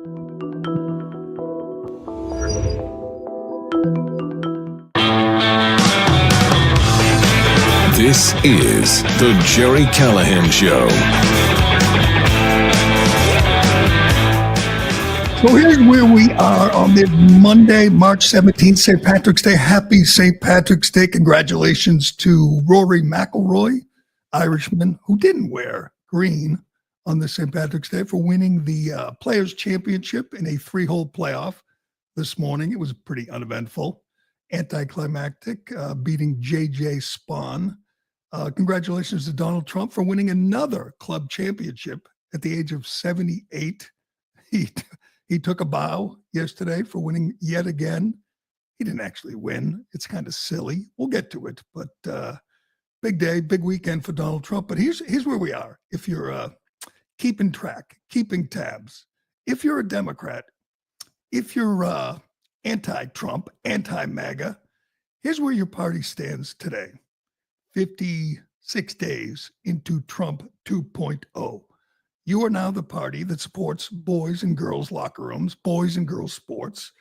This is the Gerry Callahan Show. So here's where we are on this Monday, March 17th, St. Patrick's Day. Happy St. Patrick's Day. Congratulations to Rory McIlroy, Irishman, who didn't wear green on this St. Patrick's Day, for winning the Players' Championship in a 3-hole playoff this morning. It was pretty uneventful, anticlimactic, beating J.J. Spawn. Congratulations to Donald Trump for winning another club championship at the age of 78. He took a bow yesterday for winning yet again. He didn't actually win. It's kind of silly. We'll get to it, but big day, big weekend for Donald Trump. But here's where we are. If you're keeping track, keeping tabs, if you're a Democrat, if you're anti-Trump, anti-MAGA, here's where your party stands today. 56 days into Trump 2.0. You are now the party that supports boys and girls locker rooms, boys and girls sports.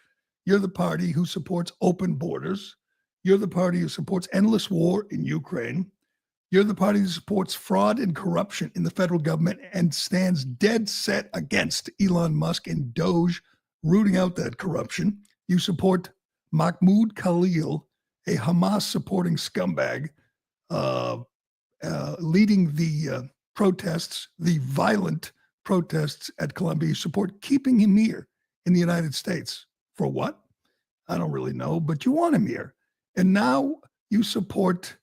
You're the party who supports open borders. You're the party who supports endless war in Ukraine. You're the party that supports fraud and corruption in the federal government and stands dead set against Elon Musk and Doge rooting out that corruption. You support Mahmoud Khalil, a Hamas-supporting scumbag, leading the protests, the violent protests at Columbia. You support keeping him here in the United States. For what? I don't really know, but you want him here. And now you support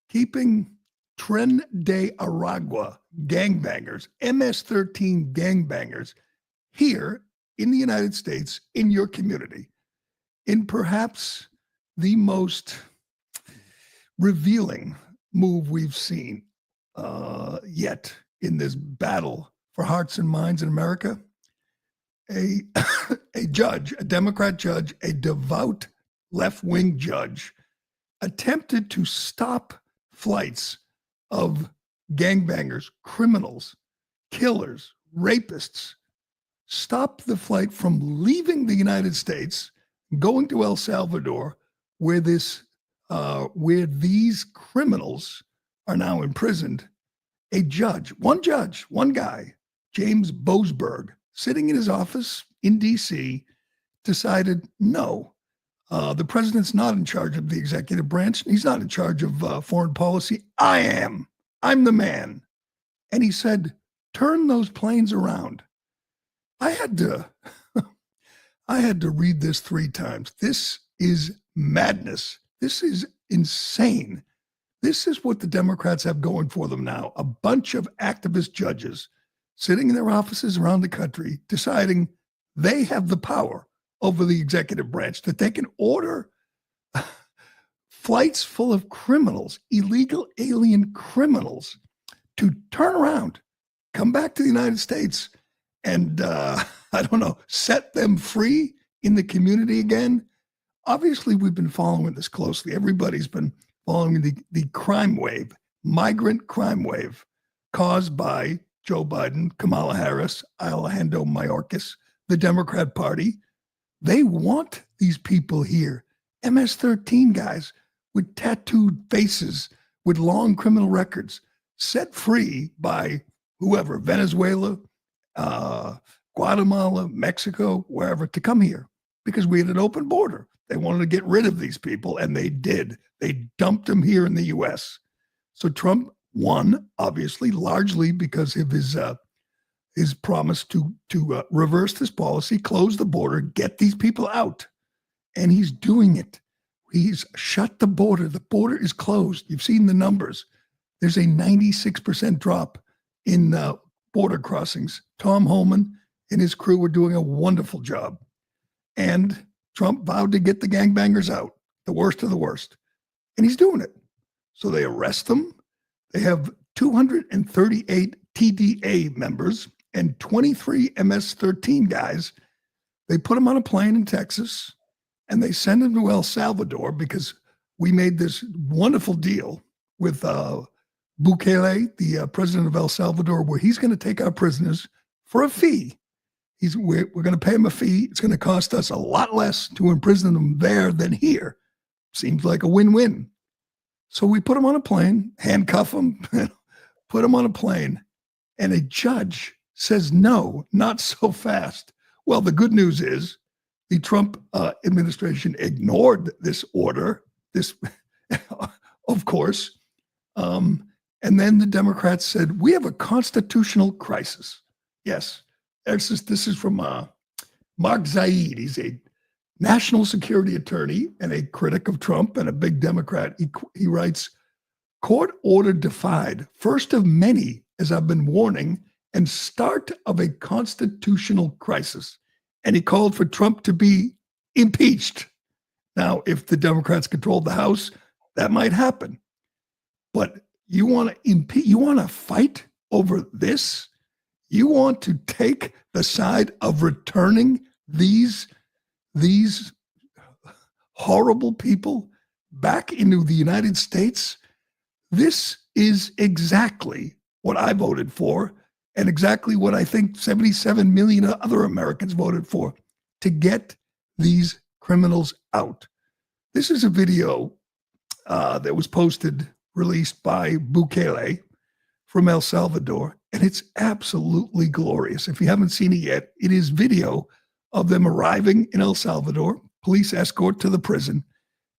keeping Tren de Aragua gangbangers, MS-13 gangbangers, here in the United States, in your community, in perhaps the most revealing move we've seen yet in this battle for hearts and minds in America. A judge, a Democrat judge, a devout left-wing judge, attempted to stop flights of gangbangers, criminals, killers, rapists, stop the flight from leaving the United States, going to El Salvador, where these criminals are now imprisoned. A judge, one guy, James Boasberg, sitting in his office in D.C., decided, no, the president's not in charge of the executive branch. He's not in charge of foreign policy. I am. I'm the man. And he said, turn those planes around. I had to read this 3 times. This is madness. This is insane. This is what the Democrats have going for them now. A bunch of activist judges sitting in their offices around the country deciding they have the power over the executive branch, that they can order flights full of criminals, illegal alien criminals, to turn around, come back to the United States, and, set them free in the community again. Obviously, we've been following this closely. Everybody's been following the crime wave, migrant crime wave, caused by Joe Biden, Kamala Harris, Alejandro Mayorkas, the Democrat Party. They want these people here, MS-13 guys with tattooed faces, with long criminal records, set free by whoever, Venezuela, Guatemala, Mexico, wherever, to come here, because we had an open border. They wanted to get rid of these people, and they did. They dumped them here in the U.S. So Trump won, obviously, largely because of his promise to reverse this policy, close the border, get these people out. And he's doing it. He's shut the border. The border is closed. You've seen the numbers. There's a 96% drop in border crossings. Tom Homan and his crew are doing a wonderful job. And Trump vowed to get the gangbangers out, the worst of the worst. And he's doing it. So they arrest them. They have 238 TDA members and 23 MS-13 guys. They put them on a plane in Texas, and they send them to El Salvador because we made this wonderful deal with Bukele, the president of El Salvador, where he's going to take our prisoners for a fee. we're going to pay him a fee. It's going to cost us a lot less to imprison him there than here. Seems like a win-win. So we put him on a plane, handcuff him, put him on a plane, and a judge says, no, not so fast. Well, the good news is the Trump administration ignored this order, of course. And then the Democrats said, we have a constitutional crisis. Yes, this is from Mark Zaid. He's a national security attorney and a critic of Trump and a big Democrat. He writes, court order defied, first of many, as I've been warning, and start of a constitutional crisis. And he called for Trump to be impeached. Now, if the Democrats controlled the House, that might happen. But you want to impeach? You want to fight over this? You want to take the side of returning these horrible people back into the United States? This is exactly what I voted for, and exactly what I think 77 million other Americans voted for, to get these criminals out. This is a video that was released by Bukele from El Salvador, and it's absolutely glorious. If you haven't seen it yet, it is video of them arriving in El Salvador, police escort to the prison,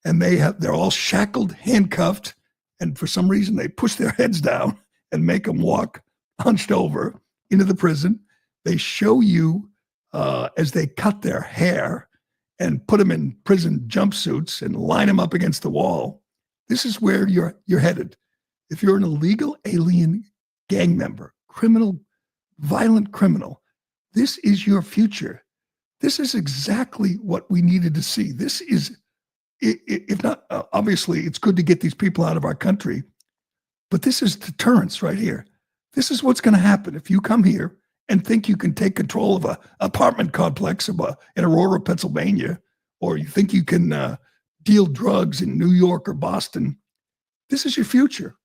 and they're all shackled, handcuffed, and for some reason they push their heads down and make them walk hunched over into the prison. They show you as they cut their hair and put them in prison jumpsuits and line them up against the wall. This is where you're headed. If you're an illegal alien gang member, criminal, violent criminal, this is your future. This is exactly what we needed to see. This is, if not, obviously, it's good to get these people out of our country, but this is deterrence right here. This is what's going to happen if you come here and think you can take control of an apartment complex in Aurora, Pennsylvania, or you think you can deal drugs in New York or Boston. This is your future.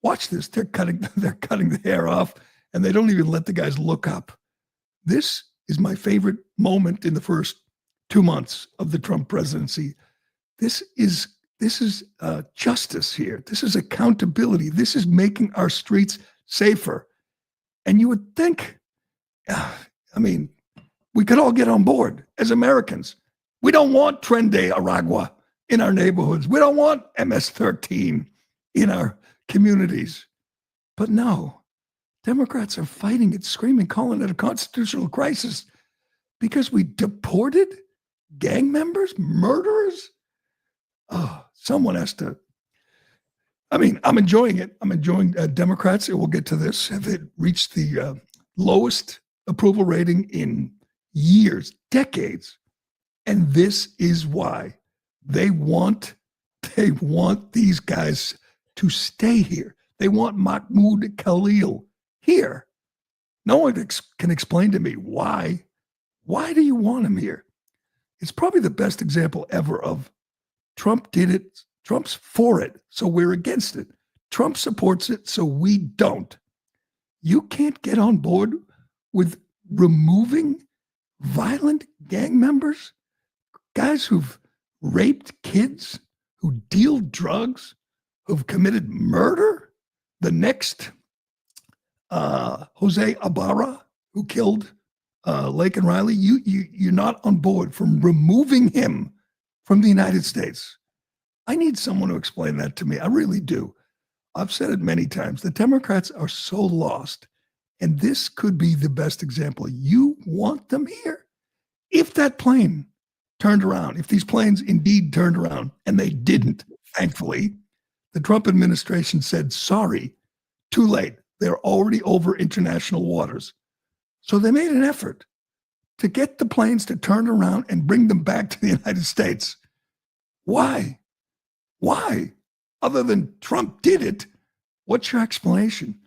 Watch this. They're cutting the hair off, and they don't even let the guys look up. This is my favorite moment in the first 2 months of the Trump presidency. This is justice here. This is accountability. This is making our streets safer. And you would think, we could all get on board as Americans. We don't want Tren de Aragua in our neighborhoods. We don't want MS-13 in our communities. But no, Democrats are fighting it, screaming, calling it a constitutional crisis because we deported gang members, murderers. Oh, someone has to. I'm enjoying it. I'm enjoying Democrats. We'll get to this. Have it reached the lowest approval rating in years, decades. And this is why they want these guys to stay here. They want Mahmoud Khalil here. No one can explain to me why. Why do you want him here? It's probably the best example ever of Trump did it. Trump's for it, so we're against it. Trump supports it, so we don't. You can't get on board with removing violent gang members, guys who've raped kids, who deal drugs, who've committed murder. The next Jose Ibarra, who killed Lake and Riley, you're not on board from removing him from the United States. I need someone to explain that to me. I really do. I've said it many times. The Democrats are so lost, and this could be the best example. You want them here? If that plane turned around, if these planes indeed turned around, and they didn't, thankfully, the Trump administration said, sorry, too late. They're already over international waters. So they made an effort to get the planes to turn around and bring them back to the United States. Why? Why? Other than Trump did it, what's your explanation?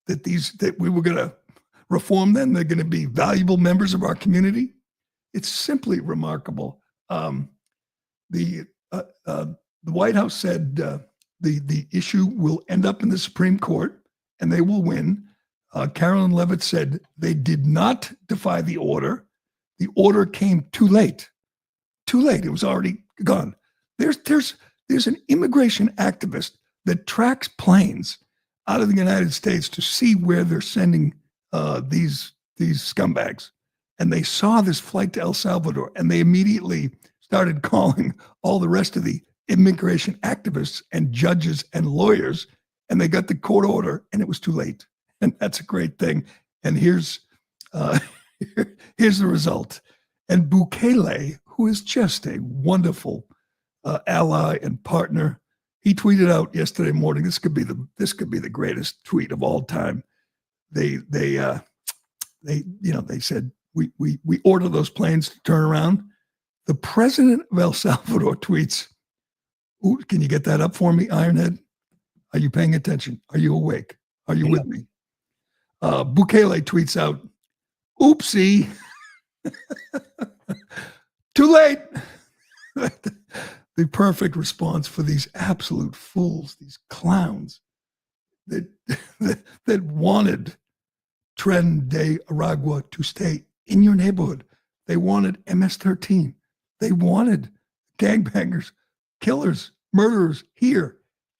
That we were going to reform them? They're going to be valuable members of our community? It's simply remarkable. The White House said the issue will end up in the Supreme Court and they will win. Carolyn Levitt said they did not defy the order. The order came too late. Too late. It was already gone. There's an immigration activist that tracks planes out of the United States to see where they're sending these scumbags. And they saw this flight to El Salvador, and they immediately started calling all the rest of the immigration activists and judges and lawyers, and they got the court order, and it was too late. And that's a great thing. And here's the result. And Bukele, who is just a wonderful ally and partner, he tweeted out yesterday morning. This could be the greatest tweet of all time. They said we order those planes to turn around. The president of El Salvador tweets, ooh, can you get that up for me, Ironhead? Are you paying attention? Are you awake? Are you with me? Bukele tweets out, oopsie, too late. The perfect response for these absolute fools, these clowns that wanted Tren de Aragua to stay in your neighborhood. They wanted MS-13. They wanted gangbangers, killers, murderers here.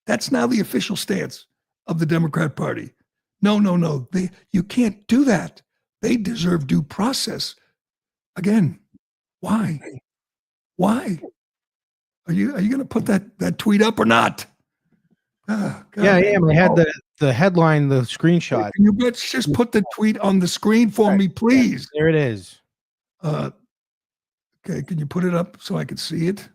That's now the official stance of the Democrat Party. No. You can't do that. They deserve due process. Again, why? Why? Are you going to put that tweet up or not? Oh, yeah, I am. I had the headline, the screenshot. Can you just put the tweet on the screen for me, please? There it is. Okay, can you put it up so I can see it?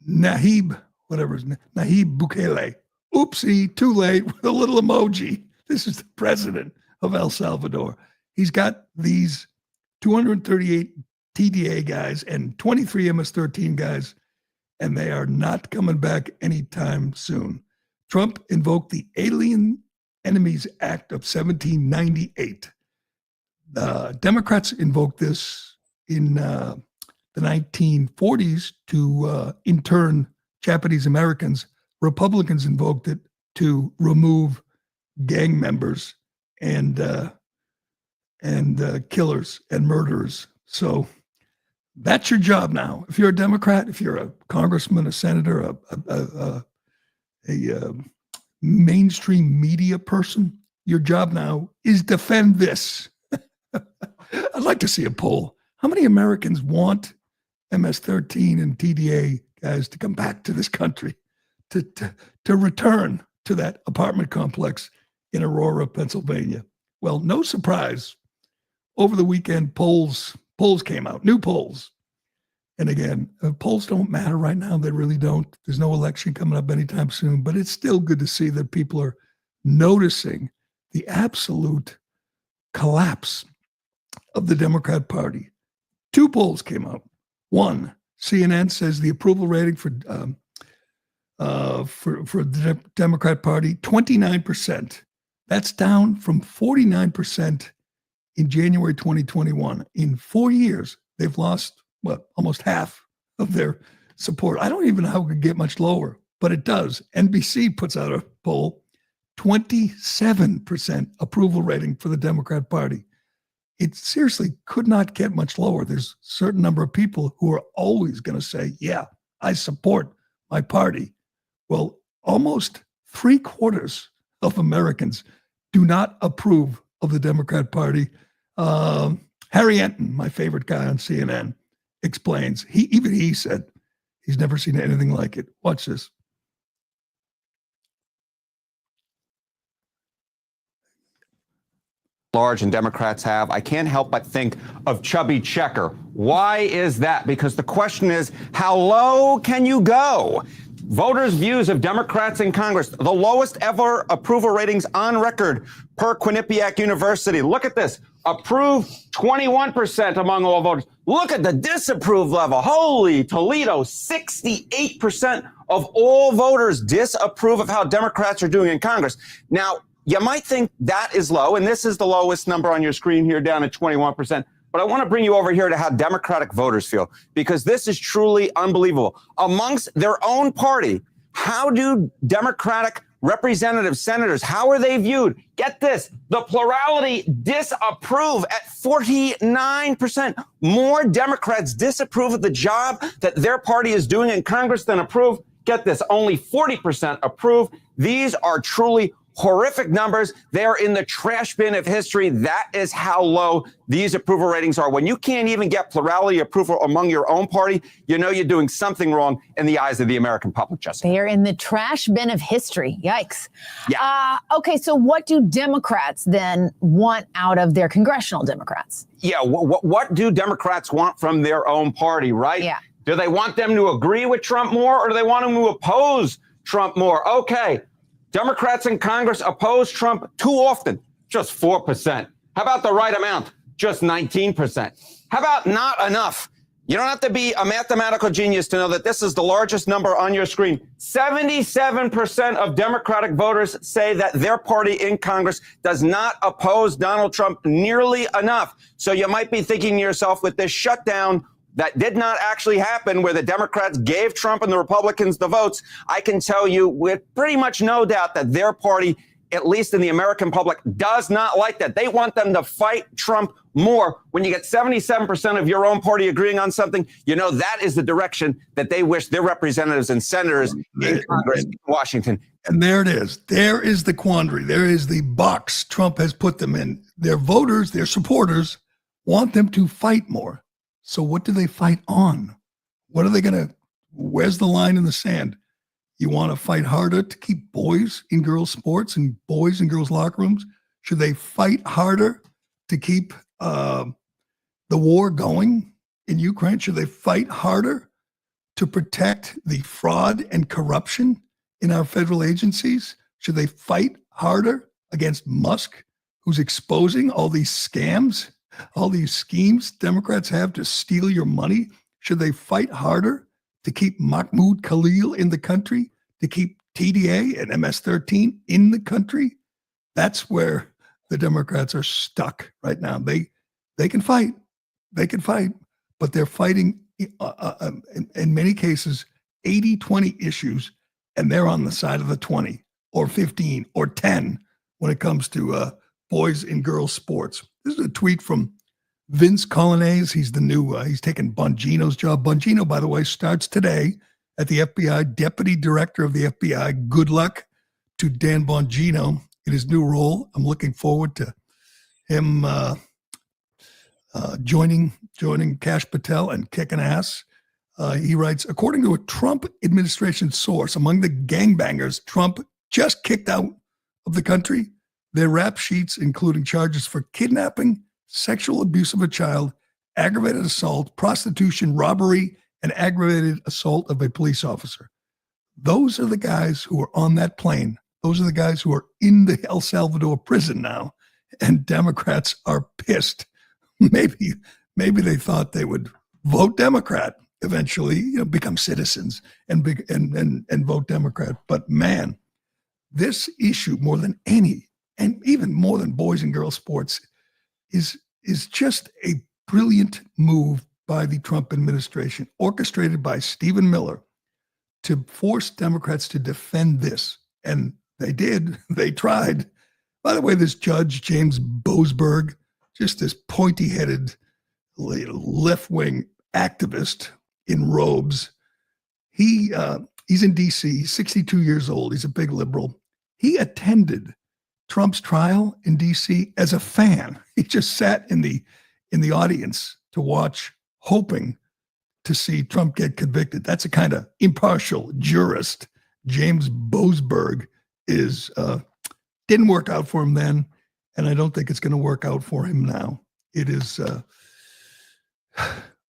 Nayib Bukele. Oopsie, too late, with a little emoji. This is the president of El Salvador. He's got these 238 TDA guys and 23 MS-13 guys, and they are not coming back anytime soon. Trump invoked the Alien Enemies Act of 1798. Democrats invoked this in the 1940s to intern Japanese Americans. Republicans invoked it to remove gang members and killers and murderers. So that's your job now. If you're a Democrat, if you're a congressman, a senator, a mainstream media person, your job now is defend this. I'd like to see a poll. How many Americans want MS-13 and TDA guys to come back to this country, to return to that apartment complex in Aurora, Pennsylvania? Well, no surprise. Over the weekend, polls came out, new polls. And again, polls don't matter right now. They really don't. There's no election coming up anytime soon, but it's still good to see that people are noticing the absolute collapse of the Democrat Party. Two polls came out. One, CNN says the approval rating for the Democrat Party, 29%. That's down from 49% in January 2021. In 4 years, they've lost, almost half of their support. I don't even know how it could get much lower, but it does. NBC puts out a poll, 27% approval rating for the Democrat Party. It seriously could not get much lower. There's a certain number of people who are always going to say, yeah, I support my party. Well, almost 3/4 of Americans do not approve of the Democrat Party. Harry Enton, my favorite guy on CNN, explains. He said he's never seen anything like it. Watch this. Large and Democrats have, I can't help but think of Chubby Checker. Why is that? Because the question is, how low can you go? Voters' views of Democrats in Congress, the lowest ever approval ratings on record per Quinnipiac University. Look at this. Approve 21% among all voters. Look at the disapprove level. Holy Toledo, 68% of all voters disapprove of how Democrats are doing in Congress. Now, you might think that is low, and this is the lowest number on your screen here, down at 21%. But I want to bring you over here to how Democratic voters feel, because this is truly unbelievable. Amongst their own party, how do Democratic representatives, senators, how are they viewed? Get this, the plurality disapprove at 49%. More Democrats disapprove of the job that their party is doing in Congress than approve. Get this, only 40% approve. These are truly horrific numbers. They are in the trash bin of history. That is how low these approval ratings are. When you can't even get plurality approval among your own party, you know you're doing something wrong in the eyes of the American public, Jessica. They are in the trash bin of history. Yikes. Yeah. Okay, so what do Democrats then want out of their congressional Democrats? Yeah, what do Democrats want from their own party, right? Yeah. Do they want them to agree with Trump more, or do they want them to oppose Trump more? Okay. Democrats in Congress oppose Trump too often, just 4%. How about the right amount? Just 19%. How about not enough? You don't have to be a mathematical genius to know that this is the largest number on your screen. 77% of Democratic voters say that their party in Congress does not oppose Donald Trump nearly enough. So you might be thinking to yourself, with this shutdown that did not actually happen, where the Democrats gave Trump and the Republicans the votes, I can tell you with pretty much no doubt that their party, at least in the American public, does not like that. They want them to fight Trump more. When you get 77% of your own party agreeing on something, you know that is the direction that they wish their representatives and senators in Congress in Washington. And there it is. There is the quandary. There is the box Trump has put them in. Their voters, their supporters, want them to fight more. So what do they fight on? What are they going to, where's the line in the sand? You want to fight harder to keep boys in girls' sports and boys in girls' locker rooms? Should they fight harder to keep the war going in Ukraine? Should they fight harder to protect the fraud and corruption in our federal agencies? Should they fight harder against Musk, who's exposing all these scams, all these schemes Democrats have to steal your money? Should they fight harder to keep Mahmoud Khalil in the country, to keep TDA and MS-13 in the country? That's where the Democrats are stuck right now. They can fight, but they're fighting in many cases 80-20 issues, and they're on the side of the 20 or 15 or 10 when it comes to boys and girls sports. This is a tweet from Vince Colonnese. He's the new, he's taken Bongino's job. Bongino, by the way, starts today at the FBI, Deputy Director of the FBI. Good luck to Dan Bongino in his new role. I'm looking forward to him joining Kash Patel and kicking ass. He writes, according to a Trump administration source, among the gangbangers Trump just kicked out of the country, their rap sheets including charges for kidnapping, sexual abuse of a child, aggravated assault, prostitution, robbery, and aggravated assault of a police officer. Those are the guys who are on that plane. Those are the guys who are in the El Salvador prison now, and Democrats are pissed. Maybe they thought they would vote Democrat eventually, become citizens and vote Democrat. But man, this issue more than any, and even more than boys and girls sports, is just a brilliant move by the Trump administration, orchestrated by Stephen Miller, to force Democrats to defend this. And they did. They tried. By the way, this judge, James Boasberg, just this pointy-headed left-wing activist in robes. He's in D.C. He's 62 years old. He's a big liberal. He attended Trump's trial in D.C. as a fan. He just sat in the audience to watch, hoping to see Trump get convicted. That's a kind of impartial jurist James Boasberg is. Didn't work out for him then, and I don't think it's going to work out for him now. It is.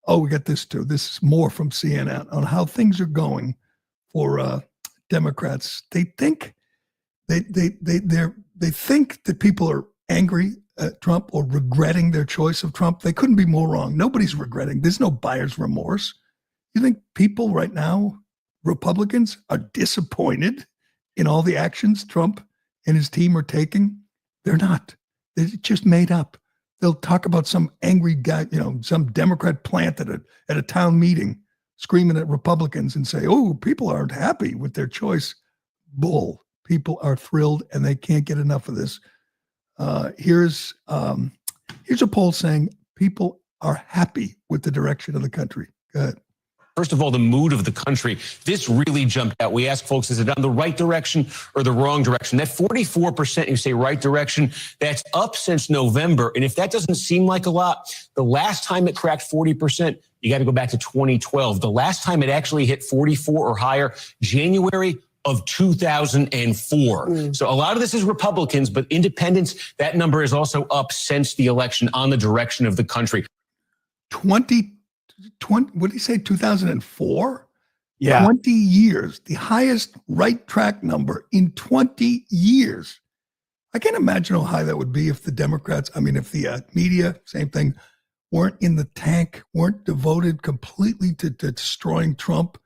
We got this too. This is more from CNN on how things are going for Democrats. They think they think that people are angry at Trump or regretting their choice of Trump. They couldn't be more wrong. Nobody's regretting. There's no buyer's remorse. You think people right now, Republicans, are disappointed in all the actions Trump and his team are taking? They're not. They're just made up. They'll talk about some angry guy, some Democrat plant at a town meeting screaming at Republicans and say, oh, people aren't happy with their choice. Bull. People are thrilled and they can't get enough of this. Here's a poll saying people are happy with the direction of the country. Go ahead. First of all, the mood of the country. This really jumped out. We asked folks, is it on the right direction or the wrong direction? That 44% who say right direction, that's up since November. And if that doesn't seem like a lot, the last time it cracked 40%, you got to go back to 2012. The last time it actually hit 44 or higher, January of 2004. So a lot of this is Republicans, but independents, that number is also up since the election on the direction of the country. 20, what did he say, 2004? Yeah. 20 years, the highest right track number in 20 years. I can't imagine how high that would be if the Democrats, if the media, same thing, weren't in the tank, weren't devoted completely to destroying Trump,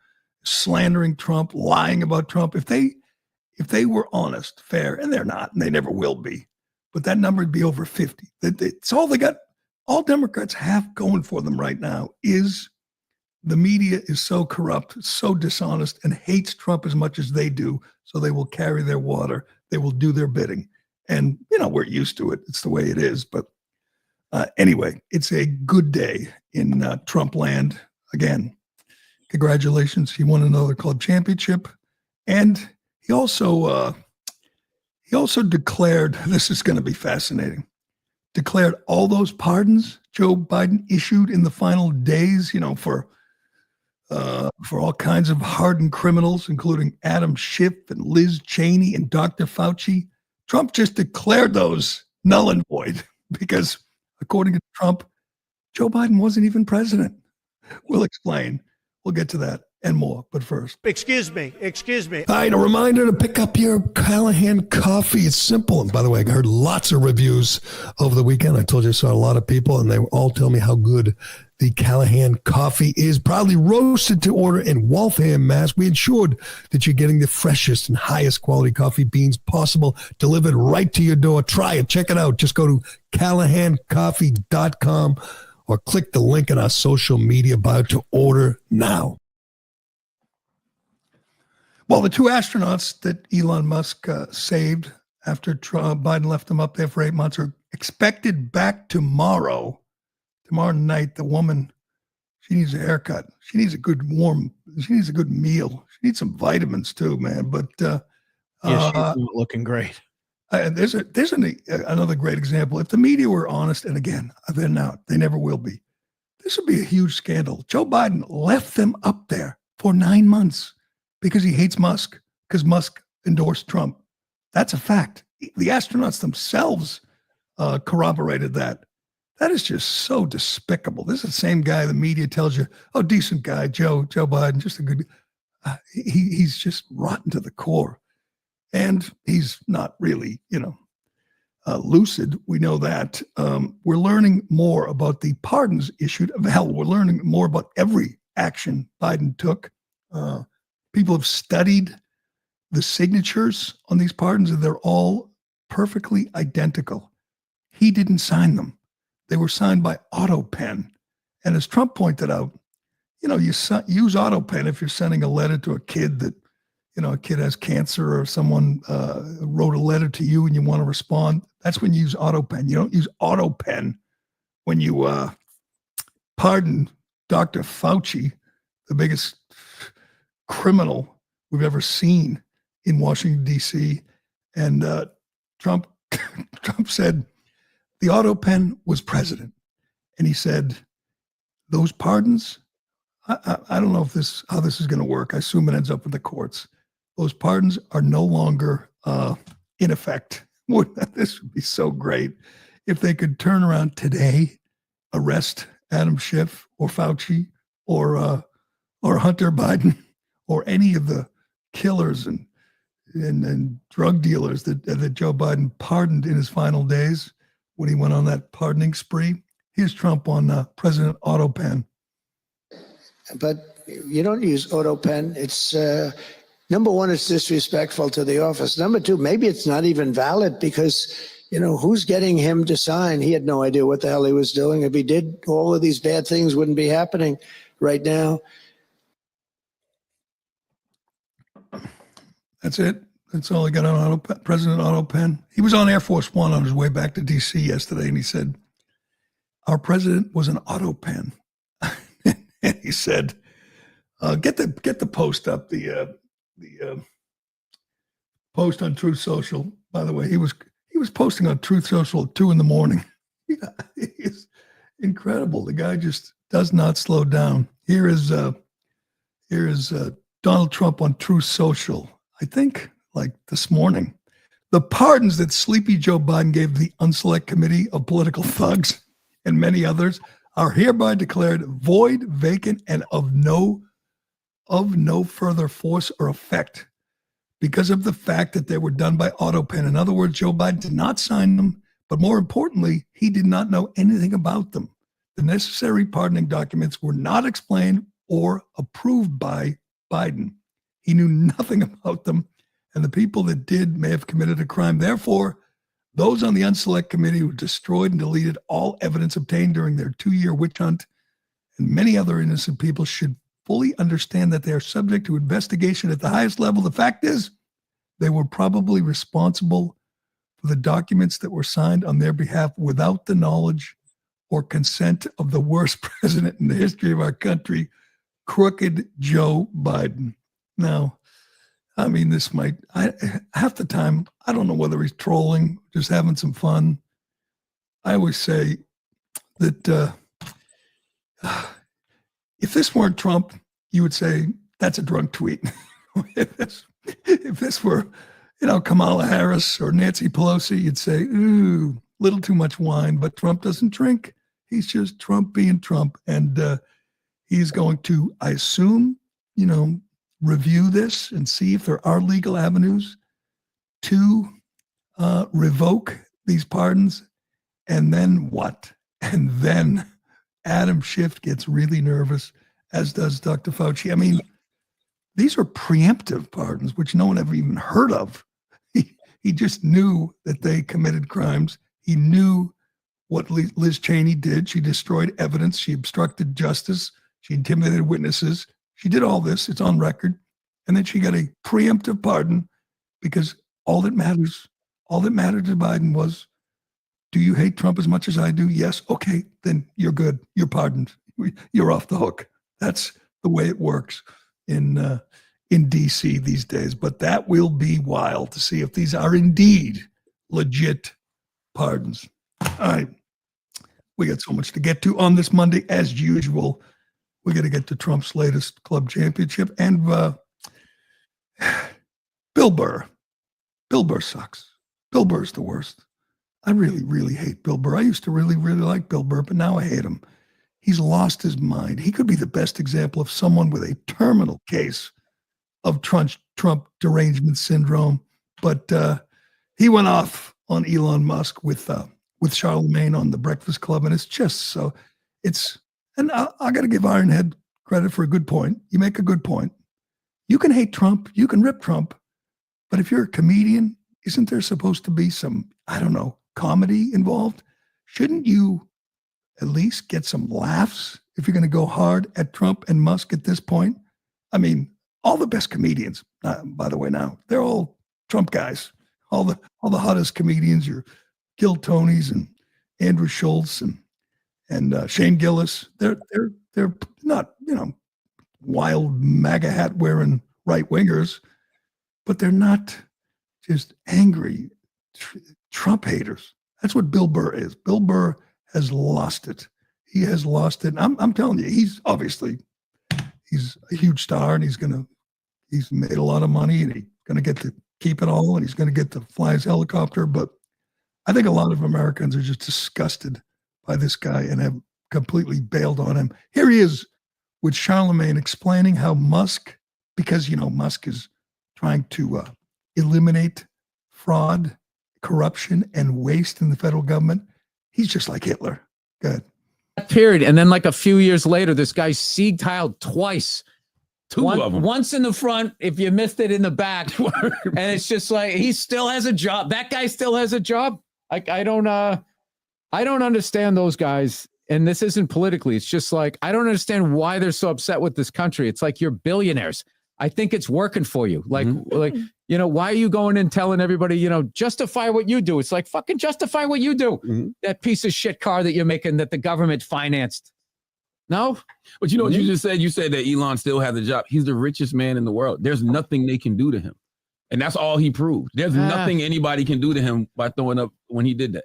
slandering Trump, lying about Trump. If they were honest, fair, and they're not, and they never will be, but that number would be over 50. It's all they got. All Democrats have going for them right now is the media is so corrupt, so dishonest, and hates Trump as much as they do. So they will carry their water. They will do their bidding. And, we're used to it. It's the way it is. But anyway, it's a good day in Trump land. Again, congratulations. He won another club championship. And he also declared, this is going to be fascinating, declared all those pardons Joe Biden issued in the final days, for all kinds of hardened criminals, including Adam Schiff and Liz Cheney and Dr. Fauci. Trump just declared those null and void because, according to Trump, Joe Biden wasn't even president. We'll explain. We'll get to that and more. But first. Excuse me. All right, a reminder to pick up your Callahan coffee. It's simple. And by the way, I heard lots of reviews over the weekend. I told you I saw a lot of people, and they all tell me how good the Callahan coffee is. Proudly roasted to order in Waltham, Mass. We ensured that you're getting the freshest and highest quality coffee beans possible, delivered right to your door. Try it. Check it out. Just go to CallahanCoffee.com or click the link in our social media bio to order now. Well, the two astronauts that Elon Musk saved after Biden left them up there for 8 months are expected back tomorrow. Tomorrow night, the woman, she needs a haircut. She needs a good meal. She needs some vitamins too, man. But she's not looking great. There's another great example. If the media were honest, and again, they're not, they never will be, this would be a huge scandal. Joe Biden left them up there for 9 months because he hates Musk, because Musk endorsed Trump. That's a fact. The astronauts themselves corroborated that. That is just so despicable. This is the same guy the media tells you, oh, decent guy, Joe Biden, just a good, he's just rotten to the core. And he's not really, lucid. We know that. We're learning more about the pardons issued. Hell, we're learning more about every action Biden took. People have studied the signatures on these pardons, and they're all perfectly identical. He didn't sign them. They were signed by AutoPen. And as Trump pointed out, you use AutoPen if you're sending a letter to a kid that, a kid has cancer, or someone wrote a letter to you and you want to respond. That's when you use AutoPen. You don't use AutoPen when you pardon Dr. Fauci, the biggest criminal we've ever seen in Washington, D.C. And Trump said the AutoPen was president. And he said, those pardons, I don't know how this is going to work. I assume it ends up in the courts. Those pardons are no longer in effect. This would be so great if they could turn around today, arrest Adam Schiff or Fauci or Hunter Biden or any of the killers and drug dealers that Joe Biden pardoned in his final days when he went on that pardoning spree. Here's Trump on President AutoPen. But you don't use AutoPen. It's number one, it's disrespectful to the office. Number two, maybe it's not even valid because, who's getting him to sign? He had no idea what the hell he was doing. If he did, all of these bad things wouldn't be happening right now. That's it. That's all he got on President Otto Penn. He was on Air Force One on his way back to D.C. yesterday, and he said, our president was an Otto Penn. And he said, get the post up, the post on Truth Social. By the way, he was posting on Truth Social at 2 a.m. He's incredible. The guy just does not slow down. Here is Donald Trump on Truth Social. I think like this morning, the pardons that sleepy Joe Biden gave the Unselect Committee of Political Thugs and many others are hereby declared void, vacant, and of no further force or effect because of the fact that they were done by Otto Penn. In other words, Joe Biden did not sign them, but more importantly, he did not know anything about them. The necessary pardoning documents were not explained or approved by Biden. He knew nothing about them, and the people that did may have committed a crime. Therefore, those on the Unselect Committee who destroyed and deleted all evidence obtained during their 2-year witch hunt and many other innocent people should fully understand that they are subject to investigation at the highest level. The fact is, they were probably responsible for the documents that were signed on their behalf without the knowledge or consent of the worst president in the history of our country, crooked Joe Biden. Now, I mean, half the time, I don't know whether he's trolling, just having some fun. I always say that if this weren't Trump, you would say that's a drunk tweet. if this were, Kamala Harris or Nancy Pelosi, you'd say, ooh, little too much wine, but Trump doesn't drink. He's just Trump being Trump. And he's going to, I assume, review this and see if there are legal avenues to revoke these pardons. And then what? And then Adam Schiff gets really nervous, as does Dr. Fauci. I mean, these are preemptive pardons, which no one ever even heard of. He just knew that they committed crimes. He knew what Liz Cheney did. She destroyed evidence. She obstructed justice. She intimidated witnesses. She did all this. It's on record. And then she got a preemptive pardon because all that mattered to Biden was, do you hate Trump as much as I do? Yes. Okay, then you're good. You're pardoned. You're off the hook. That's the way it works in D.C. these days. But that will be wild to see if these are indeed legit pardons. All right. We got so much to get to on this Monday. As usual, we got to get to Trump's latest club championship and Bill Burr. Bill Burr sucks. Bill Burr's the worst. I really, really hate Bill Burr. I used to really, really like Bill Burr, but now I hate him. He's lost his mind. He could be the best example of someone with a terminal case of Trump derangement syndrome. But he went off on Elon Musk with Charlemagne on the Breakfast Club, and it's just so and I got to give Ironhead credit for a good point. You make a good point. You can hate Trump, you can rip Trump, but if you're a comedian, isn't there supposed to be some, I don't know, comedy involved? Shouldn't you at least get some laughs if you're going to go hard at Trump and Musk at this point? I mean, all the best comedians, by the way, now they're all Trump guys. All the hottest comedians, your Gil Tonys and Andrew Schultz and Shane Gillis. They're not wild MAGA hat wearing right wingers, but they're not just angry Trump haters. That's what Bill Burr is. Bill Burr has lost it. He has lost it. And I'm telling you, he's a huge star, and he's made a lot of money, and he's going to get to keep it all, and he's going to get to fly his helicopter. But I think a lot of Americans are just disgusted by this guy and have completely bailed on him. Here he is with Charlemagne explaining how Musk, because, Musk is trying to eliminate fraud, corruption, and waste in the federal government. He's just like Hitler. Good. Period. And then like a few years later, this guy sieg-heiled twice. Two of them. Once in the front, if you missed it in the back. And it's just like, he still has a job. That guy still has a job. I don't understand those guys. And this isn't politically. It's just like, I don't understand why they're so upset with this country. It's like, you're billionaires. I think it's working for you. Like why are you going and telling everybody, justify what you do? It's like, fucking justify what you do. Mm-hmm. That piece of shit car that you're making that the government financed. No? But you know what you just said? You said that Elon still has a job. He's the richest man in the world. There's nothing they can do to him. And that's all he proved. There's nothing anybody can do to him by throwing up when he did that.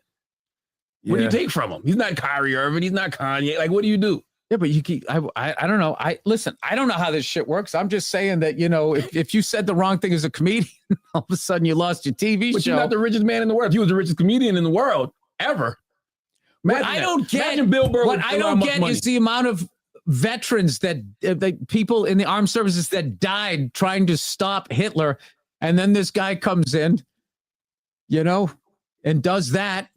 What do you take from him? He's not Kyrie Irving. He's not Kanye. Like, what do you do? Yeah, but you keep, I don't know. Listen, I don't know how this shit works. I'm just saying that, if you said the wrong thing as a comedian, all of a sudden you lost your TV But show. you're not the richest man in the world. If he was the richest comedian in the world ever. What I don't get, Imagine Bill Burr. What I don't get is the amount of veterans that people in the armed services that died trying to stop Hitler. And then this guy comes in, and does that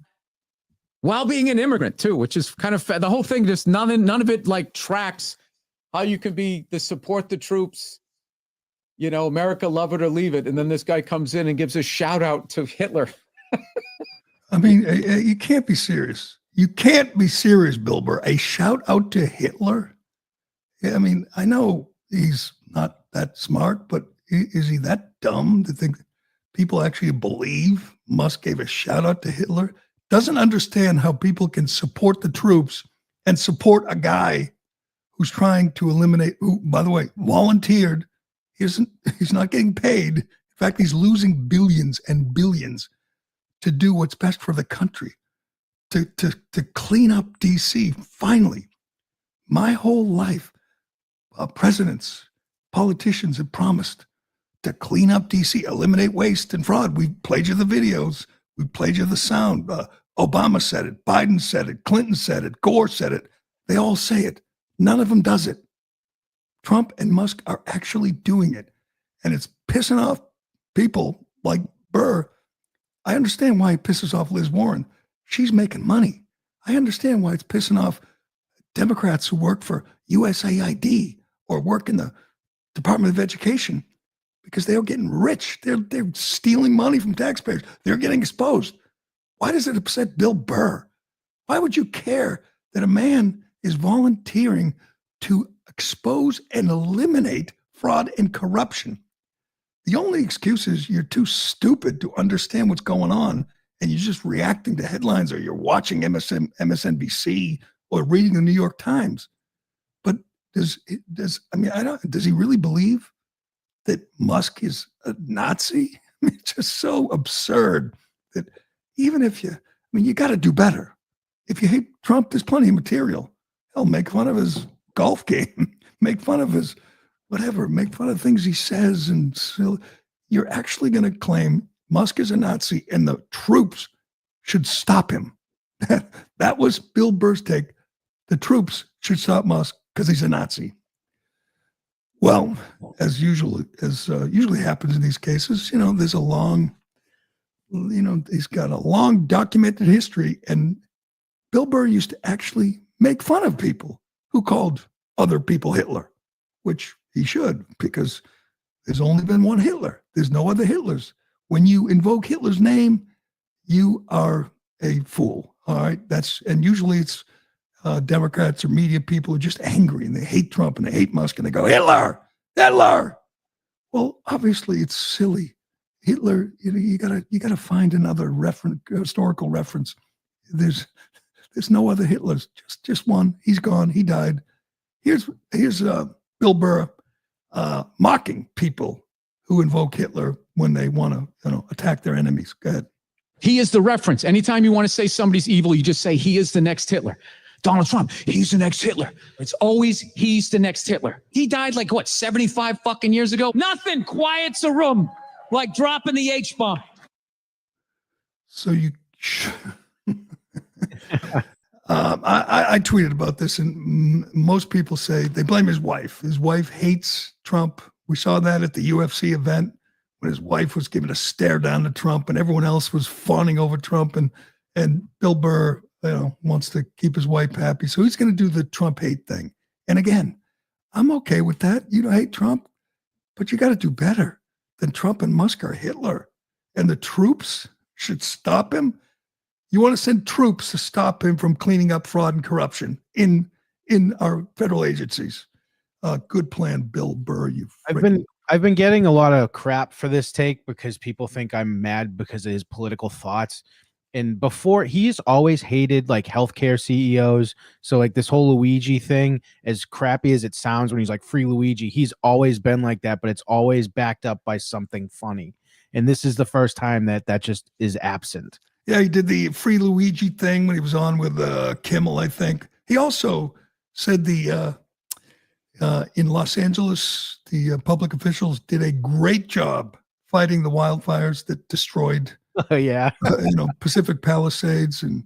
while being an immigrant too, which is kind of the whole thing. Just none of it like tracks how you can be the support the troops, America, love it or leave it. And then this guy comes in and gives a shout out to Hitler. I mean, you can't be serious. You can't be serious, Bill Burr. A shout out to Hitler? I mean, I know he's not that smart, but is he that dumb to think people actually believe Musk gave a shout out to Hitler? Doesn't understand how people can support the troops and support a guy who's trying to eliminate, who, by the way, volunteered. He's not getting paid. In fact, he's losing billions and billions to do what's best for the country, to clean up DC. Finally, my whole life, presidents, politicians have promised to clean up DC, eliminate waste and fraud. We played you the videos. We played you the sound. Obama said it. Biden said it. Clinton said it. Gore said it. They all say it. None of them does it. Trump and Musk are actually doing it. And it's pissing off people like Burr. I understand why it pisses off Liz Warren. She's making money. I understand why it's pissing off Democrats who work for USAID or work in the Department of Education, because they're getting rich. They're stealing money from taxpayers. They're getting exposed. Why does it upset Bill Burr? Why would you care that a man is volunteering to expose and eliminate fraud and corruption? The only excuse is you're too stupid to understand what's going on, and you're just reacting to headlines, or you're watching MSNBC or reading the New York Times. But does he really believe that Musk is a Nazi? I mean, it's just so absurd that even if you got to do better. If you hate Trump, there's plenty of material. Hell, make fun of his golf game, make fun of his whatever, make fun of things he says. And so you're actually going to claim Musk is a Nazi and the troops should stop him. That was Bill Burr's take. The troops should stop Musk because he's a Nazi. Well, as usually happens in these cases, there's a long, he's got a long documented history. And Bill Burr used to actually make fun of people who called other people Hitler, which he should, because there's only been one Hitler. There's no other Hitlers. When you invoke Hitler's name, you are a fool. All right. And usually it's Democrats or media people who are just angry and they hate Trump and they hate Musk and they go, Hitler, Hitler. Well, obviously it's silly. Hitler, you gotta find another historical reference. There's no other Hitlers, just one. He's gone. He died. Here's Bill Burr mocking people who invoke Hitler when they want to attack their enemies. Go ahead. He is the reference. Anytime you want to say somebody's evil, you just say he is the next Hitler. Donald Trump, he's the next Hitler. It's always he's the next Hitler. He died 75 fucking years ago? Nothing quiets a room like dropping the H-bomb. So you I tweeted about this, and most people say they blame his wife. His wife hates Trump. We saw that at the UFC event when his wife was giving a stare down to Trump and everyone else was fawning over Trump, and Bill Burr wants to keep his wife happy. So he's going to do the Trump hate thing. And again, I'm okay with that. You don't hate Trump, but you got to do better than Trump and Musk are Hitler. And the troops should stop him. You want to send troops to stop him from cleaning up fraud and corruption in our federal agencies. Good plan, Bill Burr. I've been getting a lot of crap for this take because people think I'm mad because of his political thoughts. And before, he's always hated like healthcare CEOs. So like this whole Luigi thing, as crappy as it sounds when he's like free Luigi, he's always been like that, but it's always backed up by something funny. And this is the first time that just is absent. Yeah, he did the free Luigi thing when he was on with Kimmel, I think. He also said in Los Angeles, the public officials did a great job fighting the wildfires that destroyed Yeah. Pacific Palisades and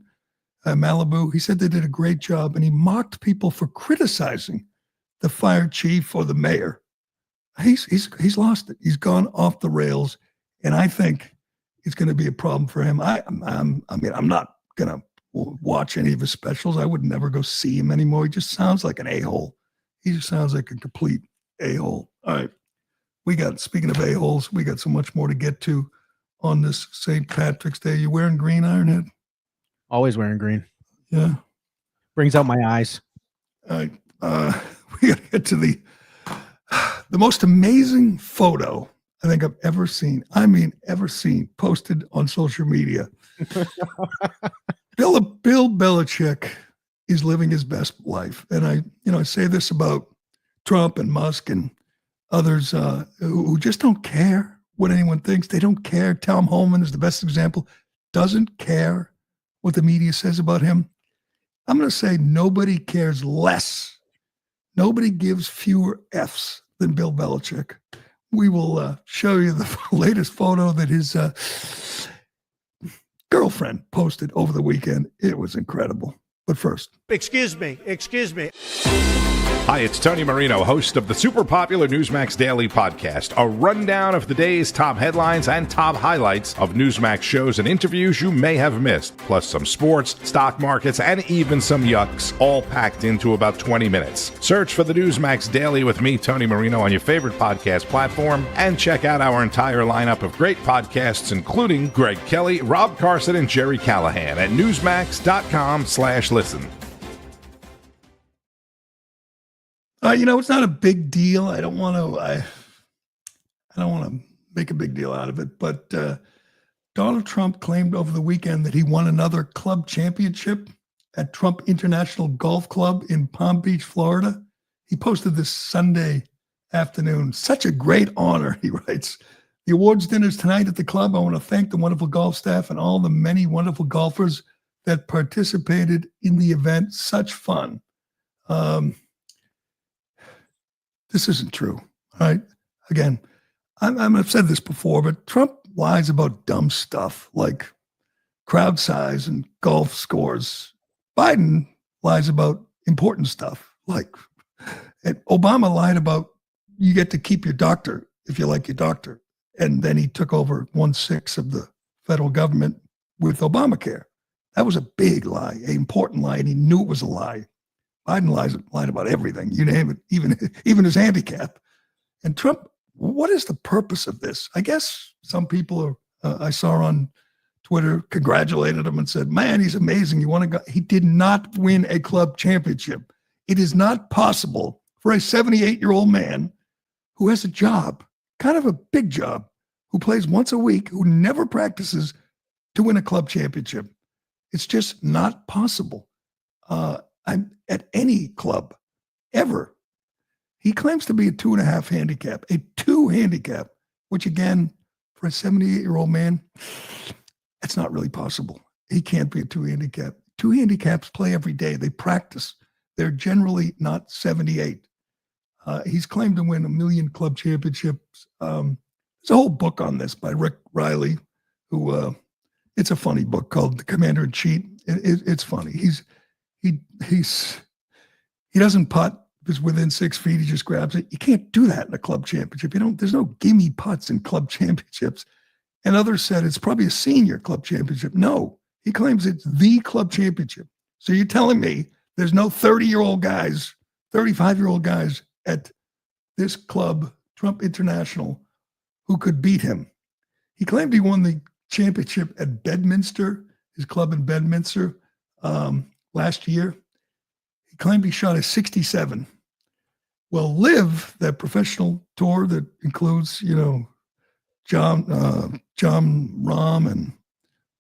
Malibu. He said they did a great job, and he mocked people for criticizing the fire chief or the mayor. He's lost it. He's gone off the rails, and I think it's going to be a problem for him. I'm not going to watch any of his specials. I would never go see him anymore. He just sounds like an a-hole. He just sounds like a complete a-hole. All right, speaking of a-holes, we got so much more to get to on this St. Patrick's Day. You wearing green, Ironhead? Always wearing green. Yeah. Brings out my eyes. All right. We got to get to the most amazing photo I think I've ever seen. I mean, ever seen posted on social media. Bill Bellichick is living his best life. And I say this about Trump and Musk and others who just don't care what anyone thinks. They don't care. Tom Holman is the best example. Doesn't care what the media says about him. I'm going to say nobody cares less. Nobody gives fewer Fs than Bill Bellichick. We will show you the latest photo that his girlfriend posted over the weekend. It was incredible. But first. Excuse me. Hi, it's Tony Marino, host of the super popular Newsmax Daily Podcast, a rundown of the day's top headlines and top highlights of Newsmax shows and interviews you may have missed, plus some sports, stock markets, and even some yucks, all packed into about 20 minutes. Search for the Newsmax Daily with me, Tony Marino, on your favorite podcast platform, and check out our entire lineup of great podcasts, including Greg Kelly, Rob Carson, and Gerry Callahan at newsmax.com/listen. It's not a big deal. I don't want to make a big deal out of it, but Donald Trump claimed over the weekend that he won another club championship at Trump International Golf Club in Palm Beach, Florida. He posted this Sunday afternoon. Such a great honor, he writes. The awards dinner's tonight at the club. I want to thank the wonderful golf staff and all the many wonderful golfers that participated in the event. Such fun. This isn't true. All right. Again, I've said this before, but Trump lies about dumb stuff like crowd size and golf scores. Biden lies about important stuff like Obama lied about you get to keep your doctor if you like your doctor. And then he took over 1/6 of the federal government with Obamacare. That was a big lie, an important lie, and he knew it was a lie. Biden lied about everything, you name it, even his handicap. And Trump, what is the purpose of this? I guess some people I saw on Twitter congratulated him and said, man, he's amazing. You want to go? He did not win a club championship. It is not possible for a 78-year-old man who has a job, kind of a big job, who plays once a week, who never practices, to win a club championship. It's just not possible. I'm at any club ever. He claims to be a 2.5 handicap, a 2 handicap, which again, for a 78-year-old man, that's not really possible. He can't be a 2 handicap. 2 handicaps play every day. They practice. They're generally not 78. He's claimed to win 1 million club championships. There's a whole book on this by Rick Riley, who it's a funny book called The Commander-in-Chief. It's funny. He doesn't putt. If it's within 6 feet, he just grabs it. You can't do that in a club championship. There's no gimme putts in club championships. And others said it's probably a senior club championship. No, he claims it's the club championship. So you're telling me there's no 30-year-old guys, 35-year-old guys at this club, Trump International, who could beat him. He claimed he won the championship at Bedminster, his club in Bedminster, last year. He claimed he shot a 67. Well, Liv, that professional tour that includes, John Rahm and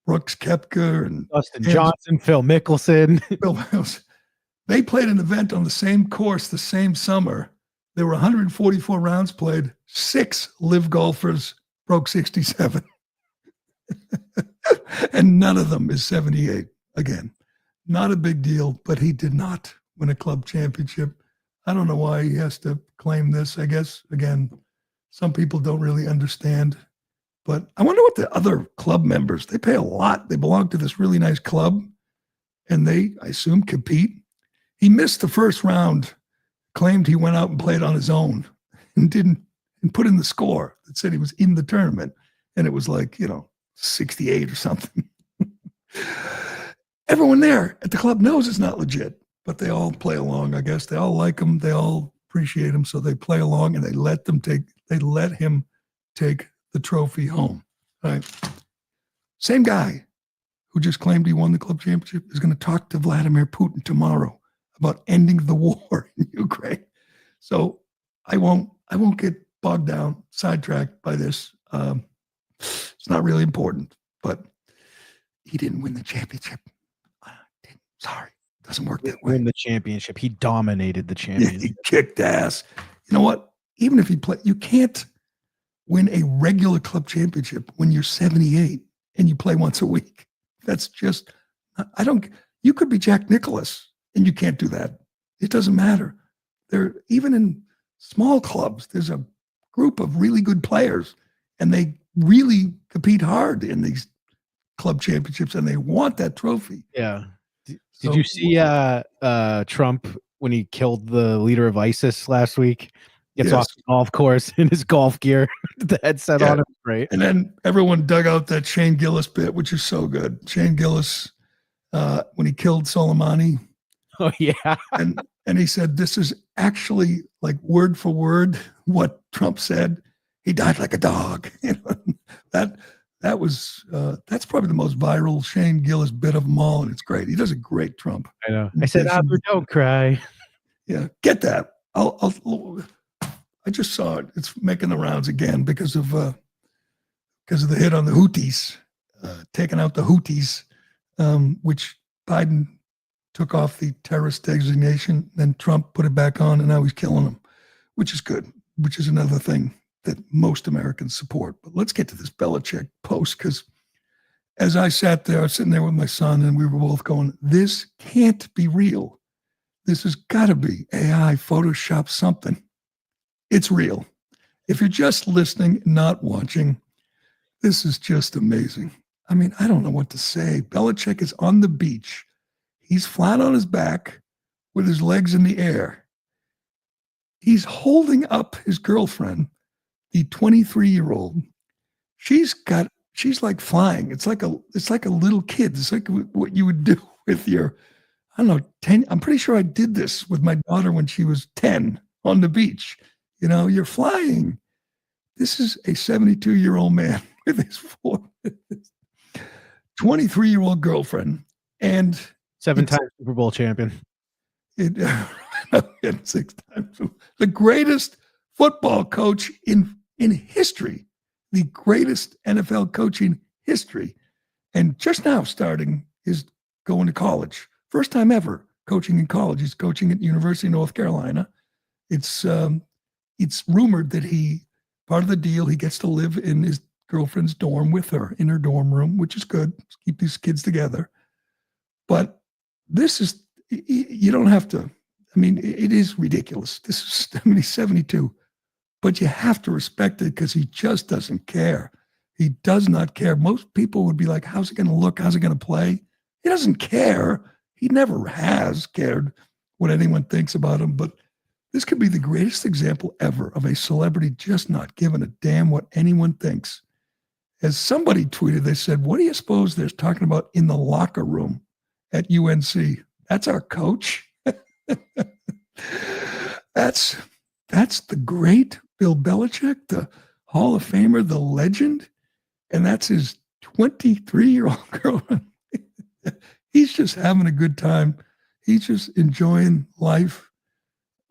Brooks Koepka and Dustin Johnson, Phil Mickelson. Phil Mickelson. They played an event on the same course the same summer. There were 144 rounds played. 6 live golfers broke 67. And none of them is 78. Again, not a big deal, but he did not win a club championship. I don't know why he has to claim this. I guess, again, some people don't really understand. But I wonder what the other club members, they pay a lot. They belong to this really nice club, and they, I assume, compete. He missed the first round, claimed he went out and played on his own and put in the score that said he was in the tournament. And it was like, 68 or something. Everyone there at the club knows it's not legit, but they all play along, I guess. They all like him. They all appreciate him. So they play along and they let him take the trophy home. All right. Same guy who just claimed he won the club championship is going to talk to Vladimir Putin tomorrow about ending the war in Ukraine. So I won't get bogged down, sidetracked by this. It's not really important, but he didn't win the championship. Sorry, doesn't work that way. Win the championship. He dominated the championship. Yeah, he kicked ass. You know what? Even if you can't win a regular club championship when you're 78 and you play once a week. That's just, you could be Jack Nicklaus and you can't do that. It doesn't matter. Even in small clubs, there's a group of really good players and they really compete hard in these club championships and they want that trophy. Yeah. Did you see Trump when he killed the leader of ISIS last week? Gets off the golf course in his golf gear, the headset on him, right? And then everyone dug out that Shane Gillis bit, which is so good. Shane Gillis, when he killed Soleimani. Oh, yeah. And he said, this is actually like word for word what Trump said. He died like a dog. That's probably the most viral Shane Gillis bit of them all, and it's great. He does a great Trump. I know. I said, Albert, don't cry. Yeah, get that. I just saw it. It's making the rounds again because of the hit on the Houthis, taking out the Houthis, which Biden took off the terrorist designation. Then Trump put it back on, and now he's killing them, which is good. Which is another thing that most Americans support. But let's get to this Bellichick post, because as I sat there, I was sitting there with my son, and we were both going, this can't be real. This has got to be AI, Photoshop, something. It's real. If you're just listening, not watching, this is just amazing. I mean, I don't know what to say. Bellichick is on the beach. He's flat on his back with his legs in the air. He's holding up his girlfriend, the 23-year-old. She's like flying. It's like a little kid. It's like what you would do with your, 10. I'm pretty sure I did this with my daughter when she was 10 on the beach. You're flying. This is a 72-year-old man with his 23-year-old girlfriend and 7-time Super Bowl champion. 6 times. The greatest football coach in history, the greatest NFL coach in history. And just now is going to college. First time ever coaching in college. He's coaching at University of North Carolina. It's rumored that part of the deal, he gets to live in his girlfriend's dorm with her in her dorm room, which is good. Keep these kids together. But you don't have to, it is ridiculous. He's 72, but you have to respect it because he just doesn't care. He does not care. Most people would be like, how's it going to look? How's it going to play? He doesn't care. He never has cared what anyone thinks about him, but this could be the greatest example ever of a celebrity just not giving a damn what anyone thinks. As somebody tweeted, they said, what do you suppose they're talking about in the locker room at UNC? That's our coach. That's the great Bill Belichick, the Hall of Famer, the legend. And that's his 23-year-old girlfriend. He's just having a good time. He's just enjoying life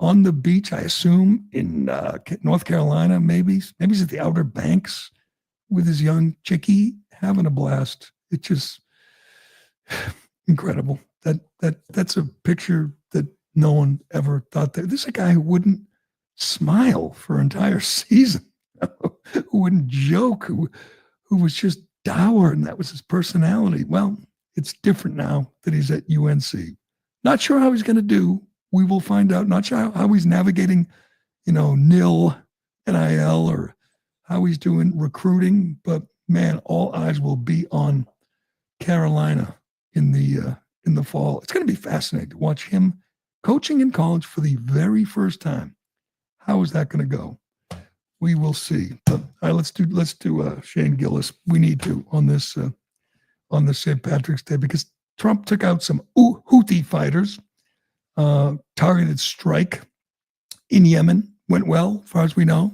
on the beach, I assume, in North Carolina, maybe he's at the Outer Banks with his young chickie having a blast. It's just incredible. That's a picture that no one ever thought that. This is a guy who wouldn't smile for an entire season, who wouldn't joke, who was just dour, and that was his personality. Well, it's different now that he's at UNC. Not sure how he's going to do. We will find out. Not sure how he's navigating, NIL, or how he's doing recruiting. But man, all eyes will be on Carolina in the fall. It's going to be fascinating to watch him coaching in college for the very first time. How is that going to go? We will see. But all right, let's do Shane Gillis. We need to on this St. Patrick's Day, because Trump took out some Houthi fighters. Targeted strike in Yemen went well, as far as we know.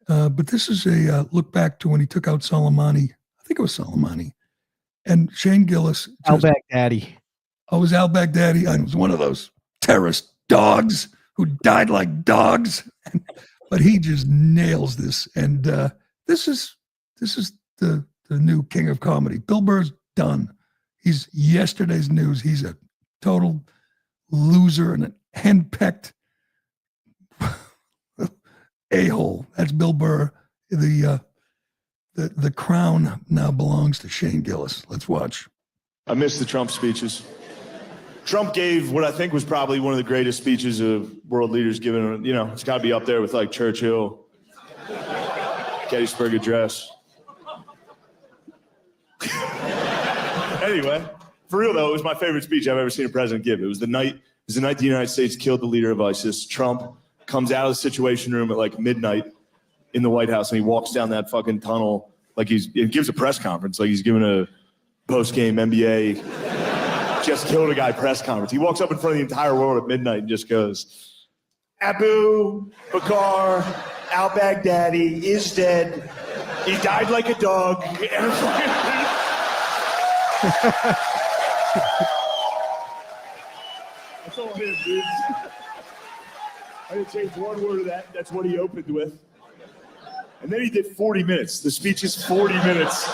But this is a look back to when he took out Soleimani. I think it was Soleimani. And Shane Gillis. Al-Baghdadi. Oh, it was al-Baghdadi. I was one of those terrorist dogs who died like dogs. But he just nails this. And this is the new king of comedy. Bill Burr's done. He's yesterday's news. He's a total loser and an henpecked a-hole. That's Bill Burr. The crown now belongs to Shane Gillis. Let's watch. I missed the Trump speeches. Trump gave what I think was probably one of the greatest speeches of world leaders given. It's got to be up there with like Churchill, Gettysburg Address. Anyway, for real though, it was my favorite speech I've ever seen a president give. It was the night the United States killed the leader of ISIS. Trump comes out of the Situation Room at like midnight in the White House, and he walks down that fucking tunnel like he gives a press conference, like he's giving a post-game NBA just killed a guy press conference. He walks up in front of the entire world at midnight and just goes, Abu Bakr al-Baghdadi is dead. He died like a dog. That's all it is, dude. I didn't change one word of that. That's what he opened with. And then he did 40 minutes. The speech is 40 minutes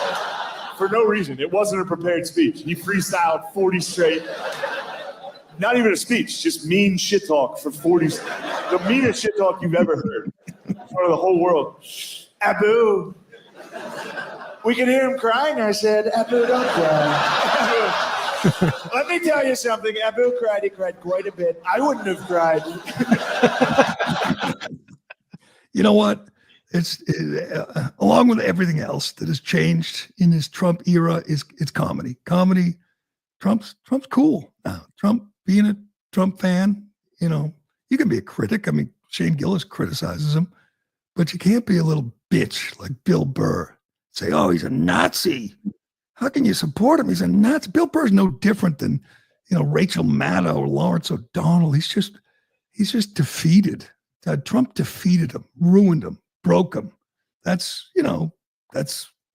for no reason. It wasn't a prepared speech. He freestyled 40 straight. Not even a speech, just mean shit talk for 40. The meanest shit talk you've ever heard in front of the whole world. Abu. We could hear him crying. I said, Abu, don't cry. Let me tell you something. Abu cried. He cried quite a bit. I wouldn't have cried. You know what? It's along with everything else that has changed in this Trump era it's comedy. Comedy. Trump's cool now. Trump, being a Trump fan, you can be a critic. I mean, Shane Gillis criticizes him, but you can't be a little bitch like Bill Burr. Say, oh, he's a Nazi. How can you support him? He's a Nazi. Bill Burr's no different than, Rachel Maddow or Lawrence O'Donnell. He's just defeated. Trump defeated him, ruined him, broke him. That's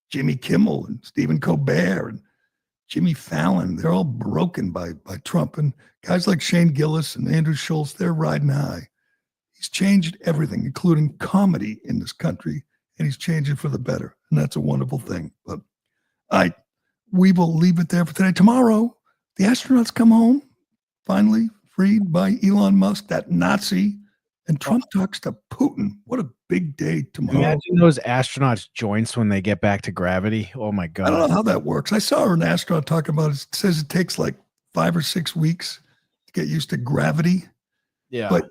Jimmy Kimmel and Stephen Colbert and Jimmy Fallon. They're all broken by Trump. And guys like Shane Gillis and Andrew Schultz, they're riding high. He's changed everything, including comedy in this country, and he's changed it for the better. And that's a wonderful thing. But we will leave it there for today. Tomorrow, the astronauts come home, finally freed by Elon Musk, that Nazi, and Trump talks to Putin. What a big day tomorrow. Imagine those astronauts' joints when they get back to gravity. Oh my God. I don't know how that works. I saw an astronaut talking about it. It says it takes like 5 or 6 weeks to get used to gravity. Yeah. But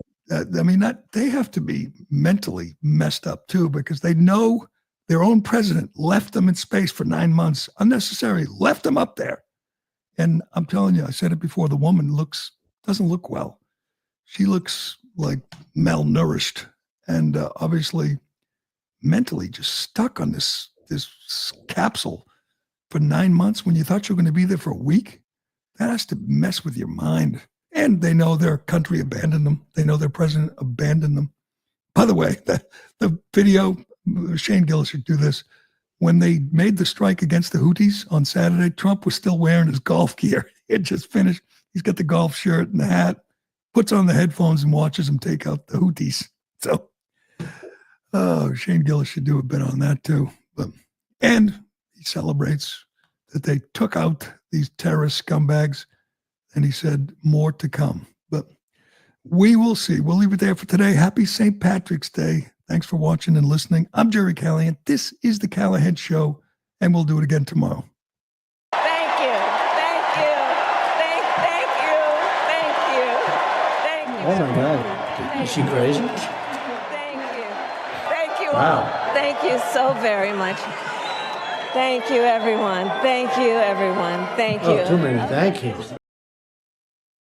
they have to be mentally messed up too, because they know their own president left them in space for 9 months, unnecessarily left them up there. And I'm telling you, I said it before, the woman doesn't look well. She looks like malnourished and obviously mentally just stuck on this capsule for 9 months when you thought you were going to be there for a week. That has to mess with your mind. And they know their country abandoned them. They know their president abandoned them. By the way, the video, Shane Gillis should do this. When they made the strike against the Houthis on Saturday, Trump was still wearing his golf gear. He had just finished. He's got the golf shirt and the hat, puts on the headphones and watches them take out the Houthis. So, Shane Gillis should do a bit on that too. And he celebrates that they took out these terrorist scumbags, and he said more to come. But we will see. We'll leave it there for today. Happy St. Patrick's Day. Thanks for watching and listening. I'm Gerry Callahan. This is the Callahan Show, and we'll do it again tomorrow. Thank you. Thank you. Thank you. Thank you. Thank you. Oh my God. Is she crazy? Thank you. Thank you Wow. all. Thank you so very much. Thank you, everyone. Thank you, everyone. Thank you. Oh, too many thank yous.